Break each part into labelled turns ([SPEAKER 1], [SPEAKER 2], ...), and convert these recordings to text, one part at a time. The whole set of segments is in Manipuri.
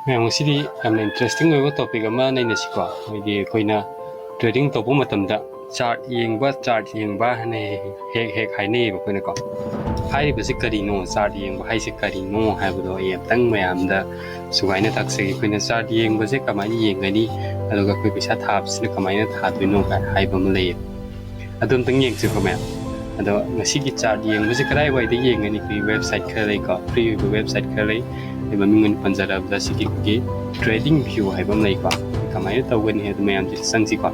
[SPEAKER 1] ꯃꯌꯥꯝ ꯉꯁꯤꯗꯤ ꯌꯥꯝꯅ ꯏꯟꯇꯔꯦꯁꯇꯤꯡ ꯑꯣꯏꯕ ꯇꯣꯄꯤꯛ ꯑꯃ ꯅꯩꯅꯁꯤꯀꯣ ꯍꯥꯏꯗꯤ ꯑꯩꯈꯣꯏꯅ ꯇ꯭ꯔꯦꯗꯤꯡ ꯇꯧꯕ ꯃꯇꯝꯗ ꯆꯥꯔꯠ ꯌꯦꯡꯕ ꯍꯥꯏꯅ ꯍꯦꯛ ꯍꯥꯏꯅꯩꯌꯦꯕ ꯑꯩꯈꯣꯏꯅꯀꯣ ꯍꯥꯏꯔꯤꯕꯁꯤ ꯀꯔꯤꯅꯣ ꯆꯥꯔꯠ ꯌꯦꯡꯕ ꯍꯥꯏꯁꯦ ꯀꯔꯤꯅꯣ ꯍꯥꯏꯕꯗꯣ ꯑꯩ ꯑꯝꯇꯪ ꯃꯌꯥꯝꯗ ꯁꯨꯃꯥꯏꯅ ꯇꯥꯛꯆꯒꯦ ꯑꯩꯈꯣꯏꯅ ꯆꯥꯔꯠ ꯌꯦꯡꯕꯁꯦ ꯀꯃꯥꯏꯅ ꯌꯦꯡꯒꯅꯤ ꯑꯗꯨꯒ ꯑꯩꯈꯣꯏ ꯄꯩꯁꯥ ꯊꯥꯕꯁꯤꯅ ꯀꯃꯥꯏꯅ ꯊꯥꯗꯣꯏꯅꯣ ꯍꯥꯏꯕ ꯑꯃ ꯂꯩꯌꯦ ꯑꯗꯨ ꯑꯝꯇꯪ ꯌꯦꯡꯁꯤꯀꯣ ꯃꯌꯥꯝ ꯑꯗꯣ ꯉꯁꯤꯒꯤ ꯆꯥꯔꯠ ꯌꯦꯡꯕꯁꯦ ꯀꯗꯥꯏꯋꯥꯏꯗ ꯌꯦꯡꯒꯅꯤ ꯑꯩꯈꯣꯏ ꯋꯦꯕꯁꯥꯏꯠ ꯈꯔ ꯂꯩꯀꯣ ꯐ꯭ꯔꯤ ꯑꯣꯏꯕ ꯋꯦꯕꯁꯥꯏꯠ ꯈꯔ ꯂꯩ ꯃꯃꯤꯡ ꯑꯣꯏꯅ ꯄꯟꯖꯔꯕꯗ ꯁꯤꯒꯤ ꯇ꯭ꯔꯦꯗꯤꯡ ꯚ꯭ꯌꯨ ꯍꯥꯏꯕ ꯑꯃ ꯂꯩꯀꯣ ꯀꯃꯥꯏꯅ ꯇꯧꯒꯅꯤ ꯍꯥꯏꯕ ꯃꯌꯥꯝꯁꯤ ꯆꯪꯁꯤꯀꯣ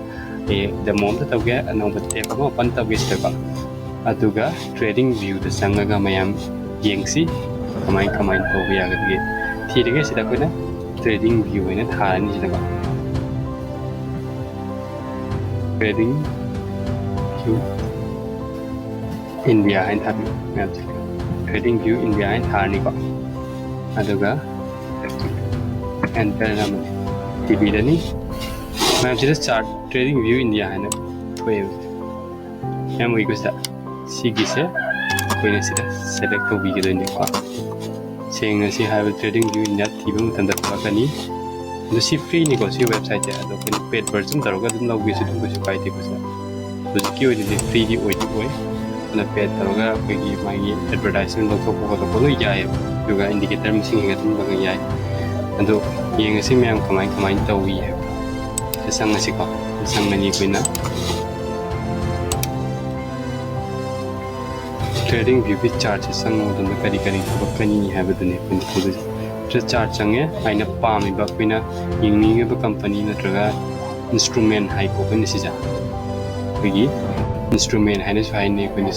[SPEAKER 1] ꯑꯩ ꯗꯦꯃꯣ ꯑꯝꯇ ꯇꯧꯒꯦ ꯑꯅꯧꯕ ꯇꯦꯞ ꯑꯃ ꯑꯣꯄꯟ ꯇꯧꯒꯦ ꯁꯤꯗꯀꯣ ꯑꯗꯨꯒ ꯇ꯭ꯔꯦꯗꯤꯡ ꯚ꯭ꯌꯨꯗ ꯆꯪꯉꯒ ꯃꯌꯥꯝ ꯌꯦꯡꯁꯤ ꯀꯃꯥꯏꯅ ꯇꯧꯕ ꯌꯥꯒꯗꯒꯦ ꯊꯤꯔꯒ ꯁꯤꯗ ꯑꯩꯈꯣꯏꯅ ꯇ꯭ꯔꯦꯗꯤꯡ ꯚ꯭ꯌꯨ ꯑꯣꯏꯅ ꯊꯥꯔꯅꯤ ꯁꯤꯗꯀꯣ ꯇ꯭ꯔꯦꯗꯤꯡ ꯚ꯭ꯌू ꯏꯟꯗꯤꯌꯥ ꯍꯥꯏꯅ ꯊꯥꯕꯤꯌꯨ ꯃꯌꯥꯝꯁꯦ ꯇ꯭ꯔꯦꯗꯤꯡ ꯚ꯭ꯌू ꯏꯟꯗꯤꯌꯥ ꯍꯥꯏꯅ ꯊꯥꯔꯅꯤꯀꯣ ꯑꯗꯨꯒ एंटर ꯊꯤꯕꯤꯔꯅꯤ ꯃꯌꯥꯝꯁꯤꯗ ꯆꯥꯔꯠ ꯇ꯭ꯔꯦꯗꯤꯡ ꯚ꯭ꯌू ꯏꯟꯗꯤꯌꯥ ꯍꯥꯏꯅ ꯊꯣꯛꯑꯦꯕ ꯃꯌꯥꯝ ꯎꯏꯀꯣ ꯁꯤꯒꯤꯁꯦ ꯑꯩꯈꯣꯏꯅ ꯁꯤꯗ ꯁꯦꯂꯦꯛ ꯇꯧꯕꯤꯒꯗꯣꯏꯅꯤꯀꯣ ꯁꯦꯡꯅ ꯁꯤ ꯍꯥꯏꯕ ꯇ꯭ꯔꯦꯗꯤꯡ ꯚ꯭ꯌू ꯏꯟꯗꯤꯌꯥ ꯊꯤꯕ ꯃꯇꯝꯗ ꯊꯣꯛꯂꯛꯀꯅꯤ ꯑꯗꯣ ꯁꯤ ꯐ꯭ꯔꯤꯅꯤꯀꯣ ꯁꯤ ꯋꯦꯕꯁꯥꯏꯠꯁꯦ ꯑꯗꯣ ꯑꯩꯈꯣꯏꯅ ꯄꯦꯗ ꯚꯔꯖꯟ ꯇꯧꯔꯒ ꯑꯗꯨꯝ ꯂꯧꯒꯦꯁꯨ ꯑꯗꯨꯝ ꯀꯩꯁꯨ ꯀꯥꯏꯗꯦꯀꯣ ꯁꯤꯗ ꯍꯧꯖꯤꯛꯀꯤ ꯑꯣꯏꯅꯗꯤ ꯐ꯭ꯔꯤꯗꯤ ꯑꯣꯏ ꯑꯗꯨꯅ ꯄꯦꯗ ꯇꯧꯔꯒ ꯑꯩꯈꯣꯏꯒꯤ ꯃꯥꯒꯤ ꯑꯦꯗꯚꯔꯇꯥꯏꯖꯃꯦꯟ ꯂꯧꯊꯣꯛꯄ ꯈꯣꯠꯇꯣꯛꯄ ꯂꯣꯏ ꯌꯥꯏꯑꯕ ꯑꯗꯨꯒ ꯏꯟꯗꯤꯀꯦꯇꯔ ꯃꯁꯤꯡ ꯍꯦꯟꯒꯠꯍꯟꯕꯒ ꯌꯥꯏ ꯑꯗꯣ ꯌꯦꯡꯉꯁꯤ ꯃꯌꯥꯝ ꯀꯃꯥꯏꯅ ꯇꯧꯏ ꯍꯥꯏꯕ ꯆꯪꯉꯁꯤꯀꯣ ꯆꯪꯉꯅꯤ ꯑꯩꯈꯣꯏꯅ ट्रेडिंग व्यू की चार्ट से संग करी थोकनी है चार्ट चंगे अगर पाब अखोना यंग कंपनी नत्रगा इंस्ट्रूमेंट है इंस्ट्रूमेंट है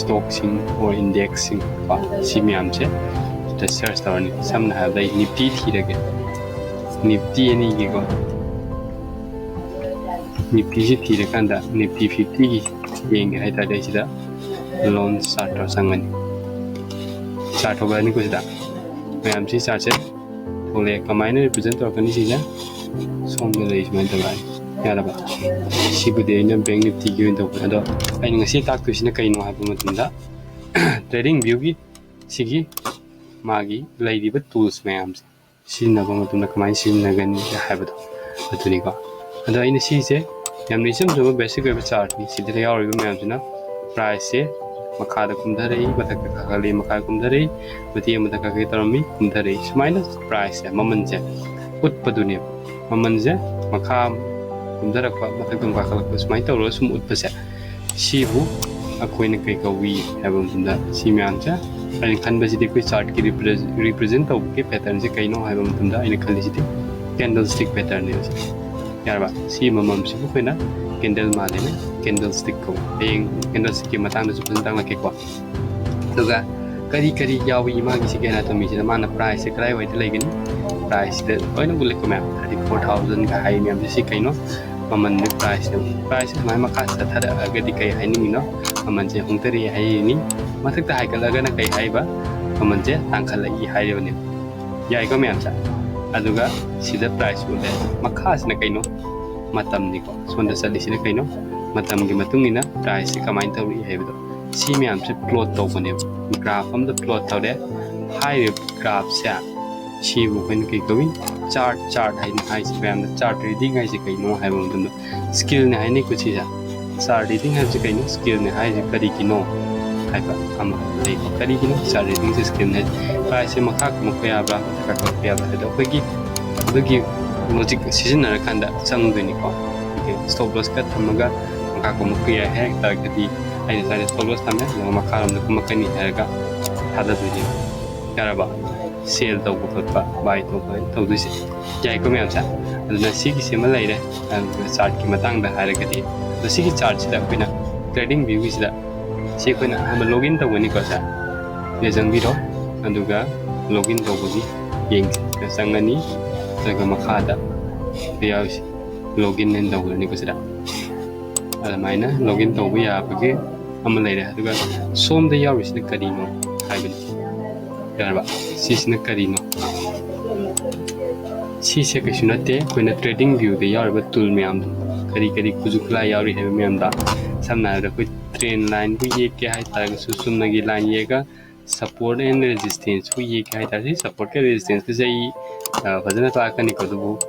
[SPEAKER 1] स्टॉक और इंडेक्स मैम से सर्च तौरनी समझ निफ्टी थीरगे निफ्टी को निफ्टी से थीरकान निफ्टी 50 की येंगे है लोन चार्ट संगनी चार्ट होगा को मैम से चार्ट से थोड़े कमायन रिप्रेजेंट तौरकनी से सोम सूमाय तब यारब सिबुदे बैंक निफ्टी की अदो असी ताक्तों कईनो है ट्रेडिंग व्यू की सिगी मागी टूल्स मैम से कमाय सिजनगनी है अदो सिसे याम इचम चुब बेसिक चार्टनी सिद मैम प्राइस से मखाद कुमधरई मथक काखली मखा कुमधरई मती मथक काखली तरमी कुमधरई सुमाइना प्राइस से ममन से उत्पदुने ममन से मखा कुमधरक मथक दम काखलक सुमाइ तौर सुम उत्पसे सिबु अखोइना कई कवी हैबम दुंदा सि म्याम से अन खनबसिदि कोइ चार्ट की रिप्रेजेंट तौ के पैटर्न से कइनो हैबम दुंदा अन खलिसिदि कैंडल स्टिक पैटर्न ने यारबा सि ममम से कोइना कैंडल माले कैंडल स्टिक को कैंडल स्टिक की मतंग लगे करी यावी मागी से एनाटॉमी से माना प्राइस से कदाई वाइद लेगनी प्राइस से लोइन उलेको मैम 34,000 का हाई मैम से कइनो ममन प्राइस माय मखा सथर अगदी कई हाइनिनो ममन से हुंतरी हाइनी मथक हाइकलगना कई हाइबा ममन से तांखलई हाइबने याइको मैम सा अदुगा सिदा प्राइस उले मखा से कइनो मतमनिको सोंद चलिसिने कइनो मतम की मतुंगिना प्राइस से कमाइन तौरी हैबदो सी मैम से प्लॉट तौबने ग्राफ हम प्लॉट तौरे हाई ग्राफ से सिबु कोइन कई कवि चार्ट हाई से मैम चार्ट रीडिंग हाई से कइनो हैबो दुनो स्किल ने हाई ने कुछ जा चार्ट रीडिंग हाई से कइनो स्किल ने हाई से करी किनो हाइबा हम ले करी किनो चार्ट रीडिंग से स्किल ने प्राइस से मखा मखयाबा का कयाबा दो कोगी दुगी लॉजिक सिजनरकांदा चंगदनिको स्टॉप लॉस का थमगा मखा को मखया है ताकि आई सारे स्टॉप लॉस थमे मखा रम मकनी हैगा थाददुनी यारबा सेल तौब खतपा बाय तौदुसे याइको मैम सा अदुना सिगी सेमा लैरे चार्ट की मतंग दा हारगदी तो सिगी चार्ट सिदा कोइना ट्रेडिंग व्यू सिदा सि कोइना हम लॉगिन तौगनी को सा ये जंगबिरो अदुगा लॉगिन तौबगी येंग संगनी तगा मखादा याउसी लॉगिन इन तौगनी को सिदा अदमाइना लॉगिन तौबु याबगे हम लैरे अदुगा सोमदा याउरिसना करिनो हाइबनी यारबा सिसना करिनो सिसे कैसु नते कोइना ट्रेडिंग व्यू दे यारबा टूल मैम करी कुजुखला याउरि है मैम दा समना रे कोइ ट्रेन लाइन को ये के हाइ तारगसु सुमनगी लाइन येगा support and resistance को ये क्या है ताकि support के resistance के सही वजन तो आकर निकल तो वो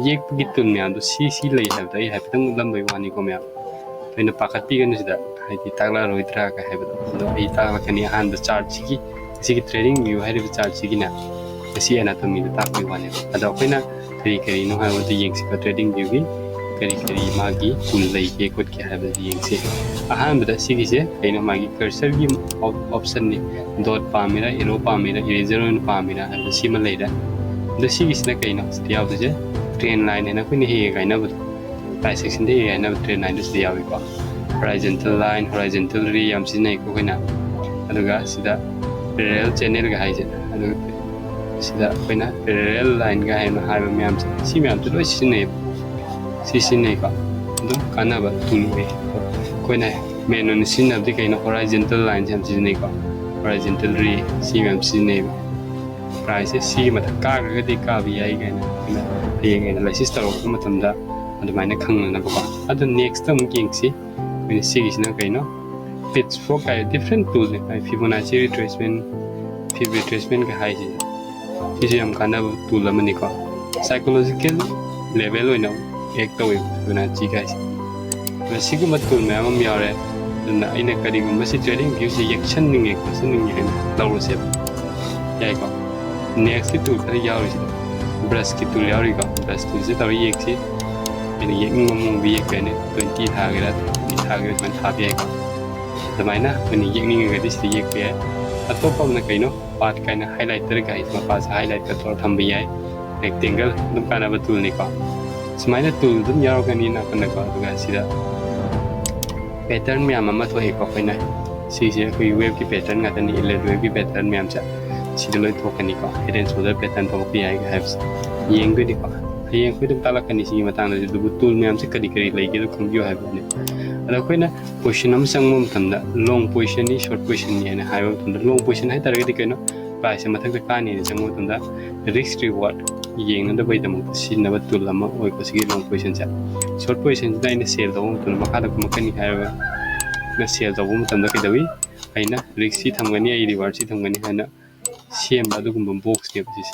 [SPEAKER 1] ये की तुलना में तो सी ले है तो ये है तो मतलब वही वानी को मैं तो इन पाकट पी करने से दा है कि ताकला रोहित रहा का है तो ये ताकला कनी हान द चार्ट सी की trading view है रे चार्ट सी की ना सी anatomy दा ताक वही वानी अदा कोई ना करी नो है वो तो ये सी trading view की करी मागी टूल लेके कुछ क्या है बस ये से अहम सिगी से कहीं मागी कर्सर की ऑप्शन ने डॉट पामेरा एरो पामेरा इरेजर इन पामेरा है सीमा लेदा द सिगी से कहीं ना स्टिया बजे ट्रेन लाइन है ना कोई नहीं है कहीं ना बस बाइसेक्शन दे है ना ट्रेन लाइन से दिया हुआ को horizontal line horizontal रे हम से नहीं को ना अदुगा सीधा parallel channel का है जे अदुगा सीधा कोई ना parallel line का है ना हाई में हम से सी में हम तो लोग नहीं सिने का तो कानाबा टूल कोई ना मेन ऑन सिन अब दिखे ना horizontal line से हम सिने का horizontal रे सी में हम सिने प्राइस सी मतलब का भी आई गए ना ये गए ना लाइसिस तरो को मतलब दा अदु माइने खंग ना को अदु नेक्स्ट हम किंगसी मैंने सी किसना कहीं ना pitchfork का डिफरेंट टूल है फिबोनाची रिट्रेसमेंट का हाई चीज हम कानाबा टूल हमने का साइकोलॉजिकल लेवल होना एक तो फिबोनाची का सिगु मतुल में हम यारे ना इन्हें करीब मसी ट्रेडिंग व्यू से एक्शन नहीं क्वेश्चन नहीं है लाउड से क्या है नेक्स्ट की टूल पर यार ब्रश की टूल यार ब्रश टूल से तभी एक से यानी एक मुंग भी एक कहने 20 थागरा में था भी एक जमाना मैंने एक नहीं गया दिस एक पे है अतो पम ना कहीं नो पार्ट का ना हाइलाइटर का इसमें पास हाइलाइट का थोड़ा थम भी है रेक्टेंगल तुम का ना बतूल नहीं का स्माइल टूल तुम यार का नहीं ना करने का तो क्या सीधा पैटर्न में हम मत वही को कोई ना सीधे कोई वेब की पैटर्न का तो नहीं इलेक्ट वेब की पैटर्न में हम चाह सीधे लोग थोकनी का हेड एंड शोल्डर पैटर्न तो भी आएगा है ये इंग्री का ये इंग्री तुम ताला करनी सी मतांग ना जो टूल में हमसे करी लेके तो खंगियो है बने अगर कोई ना पोजीशन हम संग में तंदा लॉन्ग पोजीशन नहीं शॉर्ट पोजीशन नहीं है ना हाई तंदा लॉन्ग पोजीशन है तरह के कहनो प्राइस मथक का नहीं संग में तंदा रिस्क रिवॉर्ड ये ना दबाई दम सीनब टूल अमा ओइ को सिगी लॉन्ग पोजीशन से शॉर्ट पोजीशन से ना सेल दो तो मखा द मकनी है ना सेल दो तंदा के दवी आइना रिस्क सी थमगनी आई रिवॉर्ड सी थमगनी है ना सेम अदुगुम बॉक्स ने बसिस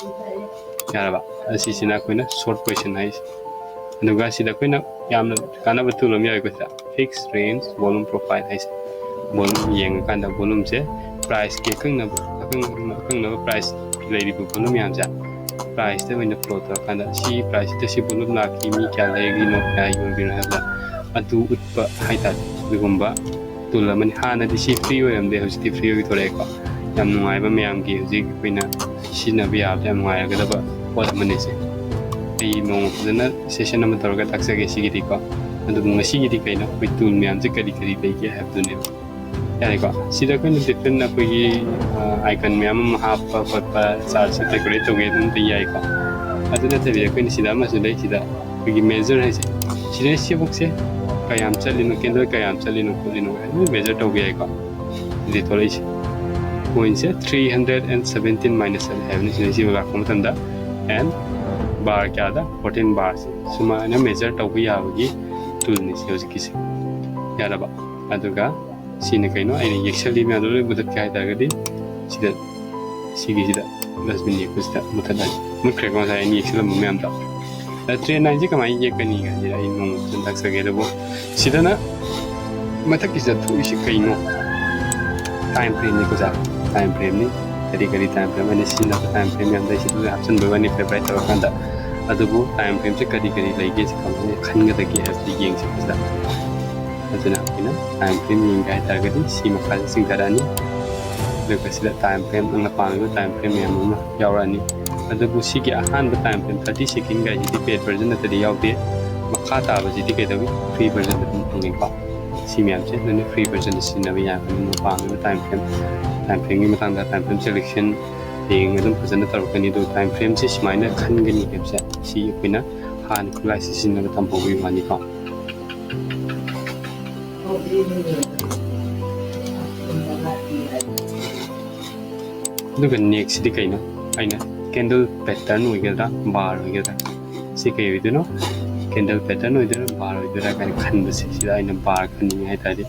[SPEAKER 1] यारबा असिसिना कोइना शॉर्ट पोजीशन है अदुगा सिदा कोइना यामना कानाबा टूल याय को फिक्स रेंज वॉल्यूम प्रोफाइल है वॉल्यूम येंग कांदा वॉल्यूम से प्राइस के कंगना प्राइस लेरी वॉल्यूम याम जा प्राइस ते वइन फ्लो तो कांदा सी प्राइस ते सी वॉल्यूम लाकी मी क्या लेगी नो क्या यो बिन है अदु उत्पा हाइता दुगुम्बा टूल मन हाना दि सी फ्री होयम दे हजि फ्री होई थोरे को याम नुआइबा मयाम की हजि कोइना सिनाबि याब याम नुआइगदबा पोत मने से ए नो फजना सेशन नंबर तोरगा ताक्सगे सिगिदि को अदु ngasiगidi kaina koi tool myam je kari leike have dune yare ko sida ko different na koi icon myam happa patpa chart se decorate to ge dun yai ko adu na tabi ko ni sida ma su dai sida koi measure hai sida se book se kayam chalino candle kayam chalino kulino measure to ge ko di tolai point se 317 minus 7 have ni sida la ko matanda and bar kya da 14 bars suma na measure to ge ya gi tool ने से किसी यारबा अदुगा सीने कइनो आइने एक्चुअली में अदु बुदत काय तागदि सिदा सिगिदा डस्टबिन ये कुछ मुथदा मुख्रे को साइ नि एक्चुअल में हम ता ट्रेन नाइ जे कमाइ ये कनी गा जे आइ नो संताक सगे दबो सिदा ना मथक किस थु इसे कइनो टाइम फ्रेम नि को जा टाइम फ्रेम नि करी टाइम फ्रेम अनि सिना टाइम फ्रेम में अंदर सिदा ऑप्शन बवनी फेवरेट तो कंदा अदुबु टाइम फ्रेम से करी लेगे से खमने खनगदगी है येंग से फसदा अदुना किना टाइम फ्रेम येंग गाय तागदि सी मखा सिंग दरानी लोगसिदा टाइम फ्रेम अंग पांग टाइम फ्रेम याम यावरानी अदुबु सी के Ahaan time frame 30 second guy जी पेड वर्जन नतदि यावदे मखा ताब जी केदबि फ्री वर्जन दम फंगिन पा सी म्याम से नने फ्री वर्जन सिनबि याकनि पांग टाइम फ्रेम की Matang time frame selection Young एकदम फजन तरकनी दो टाइम फ्रेम से स्माइना खनगनी केबसे सी कोइना हान खुलाई सिसिन न तम होबि मानि का दुगन नेक्स्ट दि कइना आइना कैंडल पैटर्न होइगेदा बार होइगेदा सी कइ होइदनो कैंडल पैटर्न होइदनो बार होइदरा कान खनबसे सिदा आइना बार खनि हाइ तादि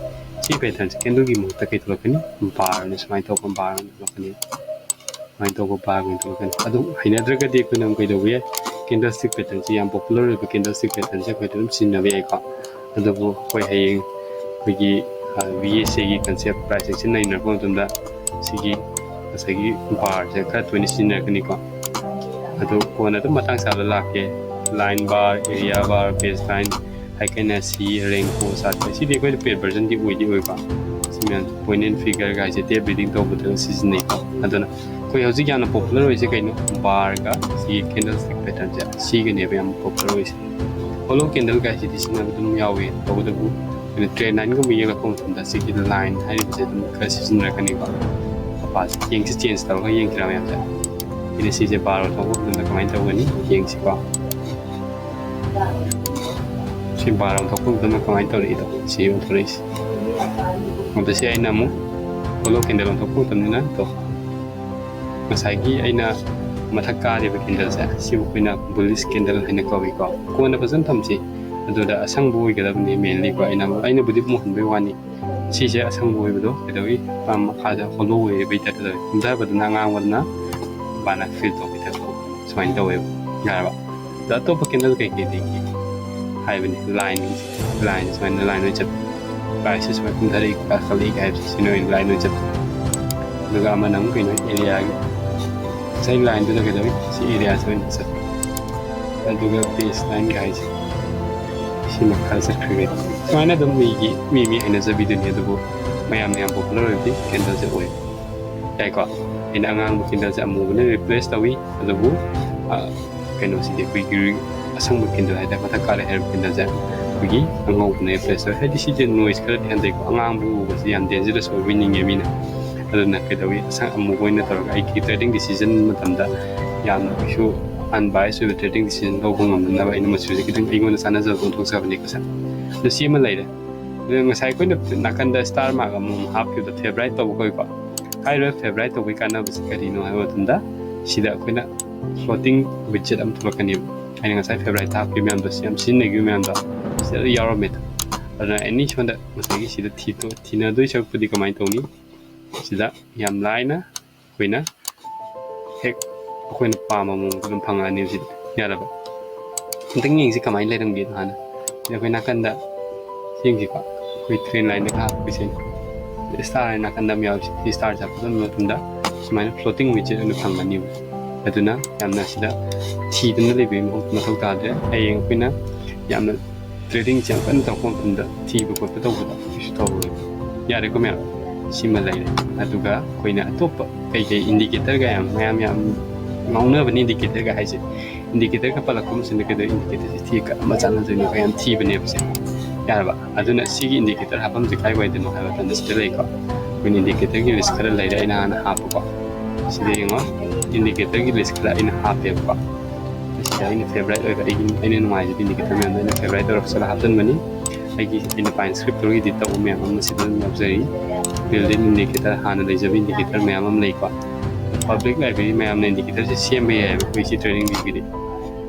[SPEAKER 1] सी पैटर्न से कैंडल की मुहूर्त कई थोलकनी बार ने सुमाय तो बार थोलकनी सुमाय तो बार में थोलकनी अदु हैनद्रगदि कोई नम कई दोबे कैंडल स्टिक पैटर्न से याम पॉपुलर है कैंडल स्टिक पैटर्न से कोई तुम सिनबे आइको अदुबु कोई हयेंग कोई VSA की कंसेप्ट प्राइस एक्शन नहीं नरको तुमदा सिगी असगी बार से खा 20 सिनकनी को अदु कोना तो मतंग साल लाके line bar area bar base line हाइकन सी रैंक को साथ सी देखो पेड वर्जन की ओइदी ओइबा सिमेन पॉइंट एंड फिगर गाइस टे ब्रीडिंग तो बदल सीजन नहीं अदुना कोई हौजी याना पॉपुलर होइसे कइनो बार का सी कैंडल स्टिक पैटर्न से सी के नेबे हम पॉपुलर होइसे होलो कैंडल गाइस दिसना दुम यावे तबदबु ट्रेन लाइन को मिया लको तुमदा सी की लाइन हाइ बसे तुम का सीजन रखनी को पास यंग से चेंज तब यंग किरा मैम से इने सी जे बार तो तुम कमाइन तवनी यंग सी को सी बार तो तुम कमाइन तवरी तो सी उतरिस मतलब सी आइना मु होलो कैंडल तो तुमना तो मसागी आइना मथक कारिबा कैंडल से सी कोइना बुलिश कैंडल हैना कवि को कोना फजन थमसी अदुदा असंगबो ओइगदबनी मेनली को आइना बुदि मोहनबे वानी सीजे असंगबो ओइबदो केदवी पाम खाजा होलो ओइ बेटा तदो दा बदना ngang बाना फील तो बेटा स्वाइन तो ओइ गाबा दा तो पकिनल के देखि हाइबनी लाइन स्वाइन लाइन ओइ चप प्राइसेस में कुंदरी का खली गाइब सिनो इन लाइन ओइ चप दुगा मनम कइनो एरिया सही लाइन तो केदवी सी एरिया स्वाइन चप दुगा बेस लाइन गाइस सिमा खासा क्रिएट स्वाइन दम मी हैना जबिदनि अदुबो मयाम याम पॉपुलर ओइबि कैंडल से ओइ ताइको इन आंगांग कैंडल से अमुबने रिप्लेस तवी अदुबो कैनो सिदे कुइगी असंग कैंडल हाइदा मथा काले हेयर कैंडल से कुइगी अंगौबने रिप्लेस तो हेदि सिजे नॉइस खर ध्यान देखो आंगांग बु बसि याम डेंजरस ओइबि निंगे मिना अदुना केदवी असंग अमुबोइना तोरगा आइकी ट्रेडिंग डिसीजन मतमदा याम बिशु अनबाइस ओइबि ट्रेडिंग डिसीजन लौबो ngमननाबा इन मसुजे किदं इगोन साना जब थोकसाबनि कसा द सीमा लाइरे ngasai ko nakanda star ma ga mum half you the favorite to ko ko kai re favorite to ko kana bus kari no ha tunda sida ko na floating widget am to kani ai ngasai favorite half you mem do sim sin ne gu mem da sida yaro met ana any chonda ngasai gi sida thi to thina doi chak pudi kamai to ni sida yam lai na ko na hek ko na pa ma mu dum phanga ni sida ya ba teng ying si kamai le dang bi ha na ya ko nakanda sing ji ka कोई ट्रेन लाइन का किसी स्टार लाइन का नाम याव स्टार जब तो मतलब समाने फ्लोटिंग विचेट उन्हें फंगनी हो अदुना यामना सिदा थीदना लेबे मथौ तादे हयेंग पिना यामना ट्रेडिंग चैंपियन तो को तुंदा थीबो को तो बदा किस तो यारे को मैं सिमा लाइले अदुगा कोइना अतोप कई कई इंडिकेटर ga yam ngौना बनी इंडिकेटर ga हाइसे इंडिकेटर का पलकुम सिन के इंडिकेटर थी का मचाना जनि का याम थी बने बसे यारबा अदुना सिगी इंडिकेटर हापम जे काय वाइदे नो हाबा तन स्टे लेको कोइन इंडिकेटर की लिस्ट खरा लाइरा इना हाना हापको सिदे यंगो इंडिकेटर की लिस्ट खरा इना हापेको सिदा इन फेवरेट ओइबा इन नमाइ जे इंडिकेटर में इन फेवरेट और सला हातन मनी आइगी इन पाइन स्क्रिप्ट रो एडिट तो मे हम सिदा नबजरी बिल्डिंग इंडिकेटर हाना लेजब इंडिकेटर में हम लेको पब्लिक लाइब्रेरी में हमने इंडिकेटर से सेमबे है कोई सी ट्रेनिंग बिगिदि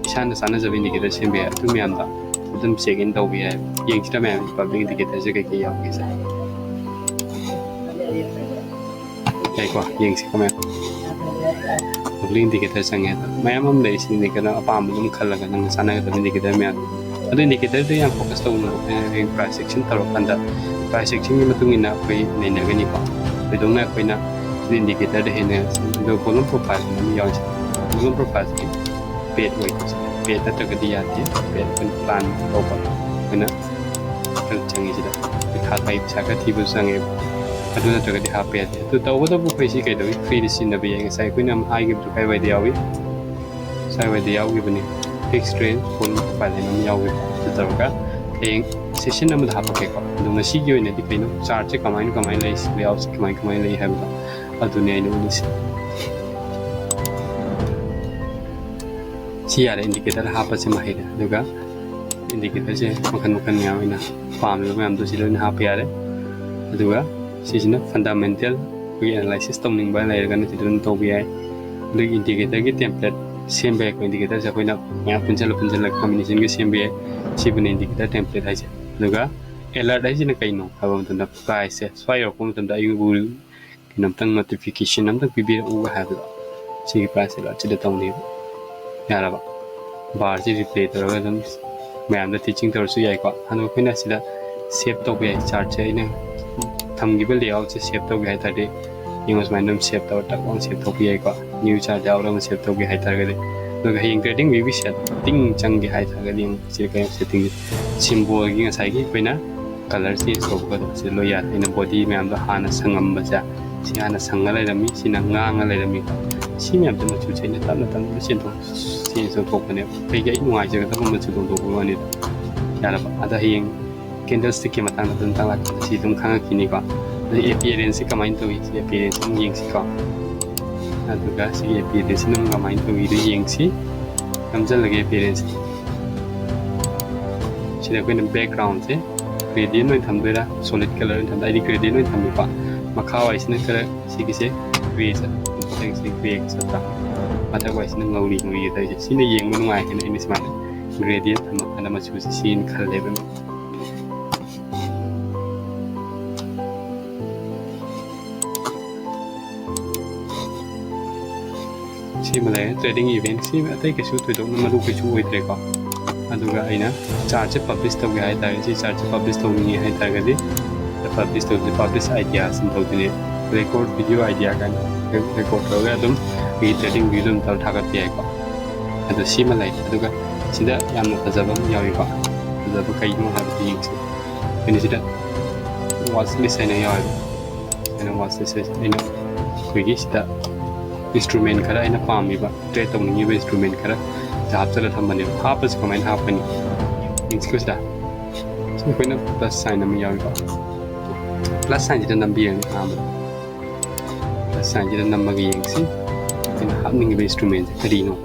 [SPEAKER 1] इसान साना जब इंडिकेटर सेमबे है तुम याम दा तुम सेकंड तो भी है ये एक्स्ट्रा में पब्लिक इंडिकेटर से कहीं याव के साथ क्या को ये से कमें पब्लिक इंडिकेटर संगे मैं हम ले इस इंडिकेटर अपाम तुम खल लगा नंग साना का इंडिकेटर में अदो इंडिकेटर तो यहाँ फोकस तो उन्होंने प्राइस सेक्शन तरो कंदा प्राइस सेक्शन में तुम इना कोई नहीं नगनी पा बेदों में कोई ना इंडिकेटर है ना दो वॉल्यूम प्रोफाइल में याव वॉल्यूम प्रोफाइल पेड वही पेड तक दिया थी पेड पर प्लान ओपन है ना कल चंगी जिला था भाई चाका थी बस संगे अदुना तक दिया पेड तो तब तो बुक पैसे कहीं तो फ्री डिसीजन भी है साइड कोई नाम हाई गिफ्ट का वाइड यावी साइड वाइड यावी बने फिक्स ट्रेन फोन प्रोफाइल है नाम यावी तो तब का एक सेशन नंबर हाफ के को अदुना सी की होने दिख लेनो चार्ज कमाइन ले इस ले आउट कमाइन ले है अदुना इन उन्नीस सी यार इंडिकेटर हाप से माहिर दुगा इंडिकेटर से मखन यावना पाम मैम तो सिलोन हाप यारे दुगा सिजना फंडामेंटल कोई एनालिसिस तौनिंग बा लेरगन सिदन तो भी है दु इंडिकेटर की टेम्पलेट सेम बे को इंडिकेटर से कोइना मैम पुंजल कॉम्बिनेशन के सेम बे सिबन इंडिकेटर टेम्पलेट है दुगा alert haisina kaino haba matanda price se swai ro matanda ayu bu kinamtang notification namtang pibir uga haba sigi price la chida tawni yara ba bar ji replay taraga dum mayam da teaching tar su yai ko hanu khina sida save to be chart che ine thamgiba layout se save to be ta de ingos mandum save to ta on save to be ko new chart da ora save to be hai tar ga de no ga hing trading view setting chang gi hai tar ga ding se ka setting symbol gi ngasai gi koina color si so ko se lo ya ina body mayam da hana sangam ba ja si hana sanga lai rami si na nga lai rami si mayam da chu chaina tam tam sin to si so thok ne pe ga nuai je ga tam ma chu do ko ni ya la ba ada hing candlestick ki matang na tang la si tum khang ki ni ko appearance ka main to si appearance yeng si ko aduga si appearance num ka main to wi yeng si namjal lage appearance si da koina background se gradient noi tham doira solid color tham dai gradient noi tham pa makha wai sina color si ki se gray sa teng si gray sa ta mata wai sina ngau ni da si ne yeng mun ngai ni ni smart gradient tham kana ma chu si in khal le ba si ma le trading event si atai ke su tu do ma lu ke chu oi tre ko aduga aina chart se publish to ga hai ta si chart se publish to ni hai ta ga de publish to the publish idea sim to de record video idea kan record to ga dum bi trading video dum tal thagat pi ai ko adu si ma lai aduga sida yamna fajaba yawi ko fajaba kai no ha bi ying ni sida watch list ai na yawi ana watch list ai na koi gi sida instrument kara aina pami ba trade to ni ba instrument kara jab chala thamane hapas comment hapani excuse da so koina plus sign am yawi ba plus sign jida nambi ang am plus sign jida namma gi yengsi ina hapning ba instrument kari no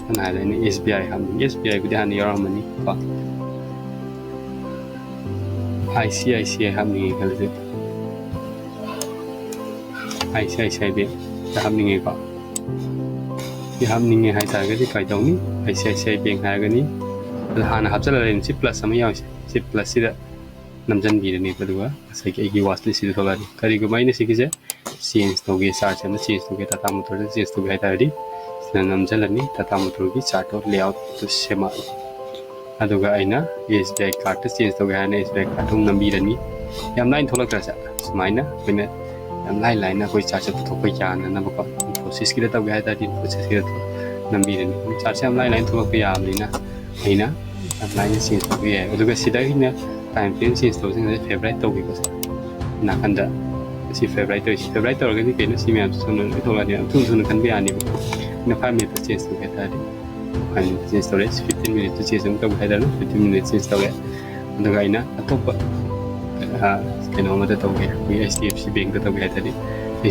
[SPEAKER 1] ana la ni SBI hamning SBI gudi han yaramani ba ICICI hamning kalje ICICI be hamning ba ki hamning hai ta ga di kai dong ni ICICI bank ha ga ni hana hapchala len si plus am yaw si plus si da namjan bi ni pa duwa sai ki gi watch list si thola ni kari go mai ne si ki je change to ge search am change to ge tata motor change to ge ta ri sina namjala ni tata motor gi chart or layout to sema aduga aina SBI card to change to ge na SBI card tum nambi rani yam line thola kra sa smaina koina yam line na koi chart to thok ya na na ba process ki ta ge ta di process ki ta nambi rani chart se yam line thok ya ni na aina yam line change to ge aduga sida ina time frame change to sing favorite to ge ko sa na kanda si favorite to ga ni ke no si me am so no thola ni am thun kan bi ani na 5 minutes change to ge ta di and change to 15 minutes change to ge ta no 15 minutes change to ge aduga ina atop keno ma ta to ge bi HDFC bank ta ge ta di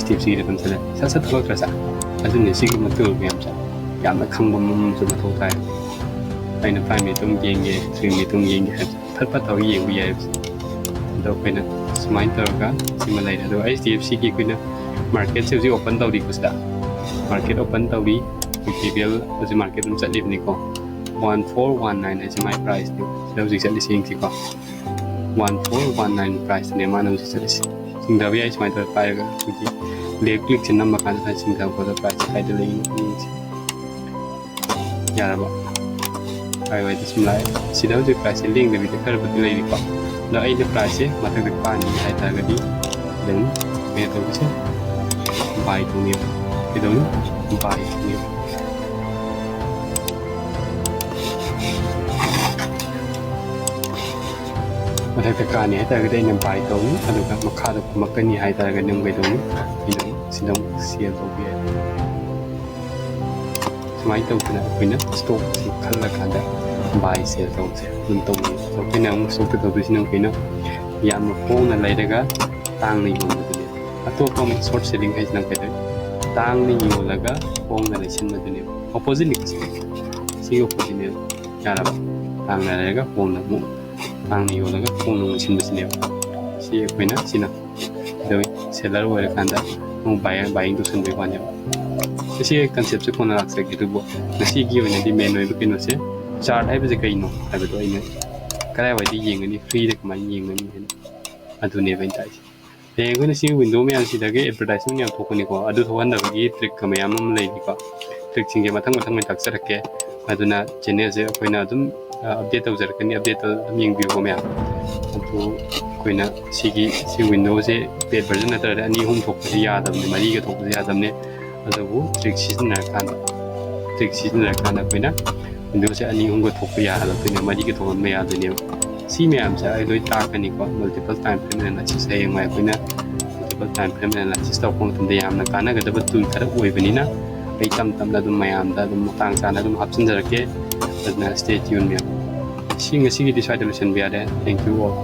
[SPEAKER 1] HDFC ri kan sala sa sa thok ra sa adu ni si gi ma tu ge am sa yam na khang bom so ma thok tai aina 5 minutes tum ge 3 minutes tum ge thar pa to ye bi ya do koina smile taraga simalai do HDFC ki koina market se open tawri kusda market open tawri PBL as market um chatli ni ko 1419 as my price ni so exactly seeing ki ko 1419 price ne manam se chali sing da bi smile tar pa ga ki le click chin number kan sa sing da ko da price kai de ni ya ra ba ai wai dis mulai sidau je price link de bi de kar ba de ni ko la ai de price ma ta de pa ni hai ta ga di then me to che buy to ni ke do ni buy ni ma ta ka ni hai ta ga de ni buy to ni adu ka ma kha da ma ka ni hai ta ga ni ngai do ni ni sidau sia to bi mai to na ko na stock si khal la ka da buy sell to se nun to ni so ke na mu so to bi sin ko na yam ko na lai daga tang ni mo de ato ko mo short selling hai na ka de tang ni yo laga ko na le sin na de opposite ni si opposite ni ya la tang na daga ko na mo tang ni yo laga ko na sin na sin si ko na sin na do seller wa kan da mo buying to sin be kwa nya si concept se ko na rak se ki tu bo na si gi yo na di main oi bu ke no se chart hai ba je kai no hai ba to ai ne ꯀꯗꯥꯏꯋꯥꯏꯗ ꯌꯦꯡꯒꯅꯤ ꯐ꯭ꯔꯤꯗ ꯀꯃꯥꯏꯅ ꯌꯦꯡꯒꯅꯤ ꯍꯥꯏꯅ ꯑꯗꯨꯅꯦꯕ ꯑꯩꯅ ꯇꯥꯛꯏꯁꯦ ꯍꯌꯦꯡ ꯑꯩꯈꯣꯏꯅ ꯁꯤ ꯋꯤꯟꯗꯣ ꯃꯌꯥꯝꯁꯤꯗꯒꯤ ꯑꯦꯗꯚꯔꯇꯥꯏꯁꯃꯦꯟ ꯌꯥꯝ ꯊꯣꯛꯄꯅꯤꯀꯣ ꯑꯗꯨ ꯊꯣꯛꯍꯟꯗꯕꯒꯤ ꯇ꯭ꯔꯤꯛꯀ ꯃꯌꯥꯝ ꯑꯃ ꯂꯩꯅꯤꯀꯣ ꯇ꯭ꯔꯤꯛꯁꯤꯡꯁꯦ ꯃꯊꯪ ꯑꯣꯏꯅ ꯇꯥꯛꯆꯔꯛꯀꯦ ꯑꯗꯨꯅ ꯆꯦꯅꯦꯜꯁꯦ ꯑꯩꯈꯣꯏꯅ ꯑꯗꯨꯝ ꯑꯞꯗꯦꯠ ꯇꯧꯖꯔꯛꯀꯅꯤ ꯑꯞꯗꯦꯠꯇ ꯑꯗꯨꯝ ꯌꯦꯡꯕꯤꯌꯨꯀꯣ ꯃꯌꯥꯝ ꯑꯗꯨ ꯑꯩꯈꯣꯏꯅ ꯁꯤ ꯋꯤꯟꯗꯣꯁꯦ ꯄꯦꯗ ꯚꯔꯖꯟ ꯅꯠꯇ꯭ꯔꯒ 2-3 ꯊꯣꯛꯄꯁꯦ ꯌꯥꯗꯕꯅꯤ 4ꯒ ꯊꯣꯛꯄꯁꯦ ꯌꯥꯗꯕꯅꯤ ꯑꯗꯨꯕꯨ ꯇ꯭ꯔꯤꯛ ꯁꯤꯖꯤꯟꯅꯔꯀꯥꯟꯗ ꯑꯩꯈꯣꯏꯅ ꯋꯤꯟꯗꯣꯁꯦ 2-3ꯒ ꯊꯣꯛꯄ ꯌꯥꯍꯜꯂꯛꯇꯣꯏꯅꯦ 4ꯒ ꯊꯣꯛꯍꯟꯕ ꯌꯥꯗꯣꯏꯅꯦꯕ ꯁꯤ ꯃꯌꯥꯝꯁꯦ ꯑꯩ ꯂꯣꯏ ꯇꯥꯛꯀꯅꯤꯀꯣ ꯃꯜꯇꯤꯄꯜ ꯇꯥꯏꯝ ꯐ꯭ꯔꯦꯝ ꯑꯦꯅꯥꯂꯥꯏꯁꯤꯁ ꯍꯌꯦꯡꯋꯥꯏ ꯑꯩꯈꯣꯏꯅ ꯃꯜꯇꯤꯄꯜ ꯇꯥꯏꯝ ꯐ꯭ꯔꯦꯝ ꯑꯦꯅꯥꯂꯥꯏꯁꯤꯁ ꯇꯧꯔꯛꯄ ꯃꯇꯝꯗ ꯌꯥꯝꯅ ꯀꯥꯟꯅꯒꯗꯕ ꯇꯨꯜ ꯈꯔ ꯑꯣꯏꯕꯅꯤ나 ꯑꯩ ꯇꯞꯅ ꯑꯗꯨꯝ ꯃꯌꯥꯝꯗ ꯑꯗꯨꯝ ꯃꯇꯥꯡ ꯆꯥꯅ ꯑꯗꯨꯝ ꯍꯥꯞꯆꯤꯟꯖꯔꯛꯀꯦ ꯑꯗꯨꯅ ꯁ꯭ꯇꯦ ꯇ꯭ꯌꯨꯟ ꯃꯌꯥꯝ ꯉꯁꯤꯒꯤꯗꯤ ꯁ꯭ꯋꯥꯏꯗ ꯂꯣꯏꯁꯤꯟꯕ ꯌꯥꯔꯦ ꯊꯦꯡꯛ ꯌꯨ ꯑꯣꯜ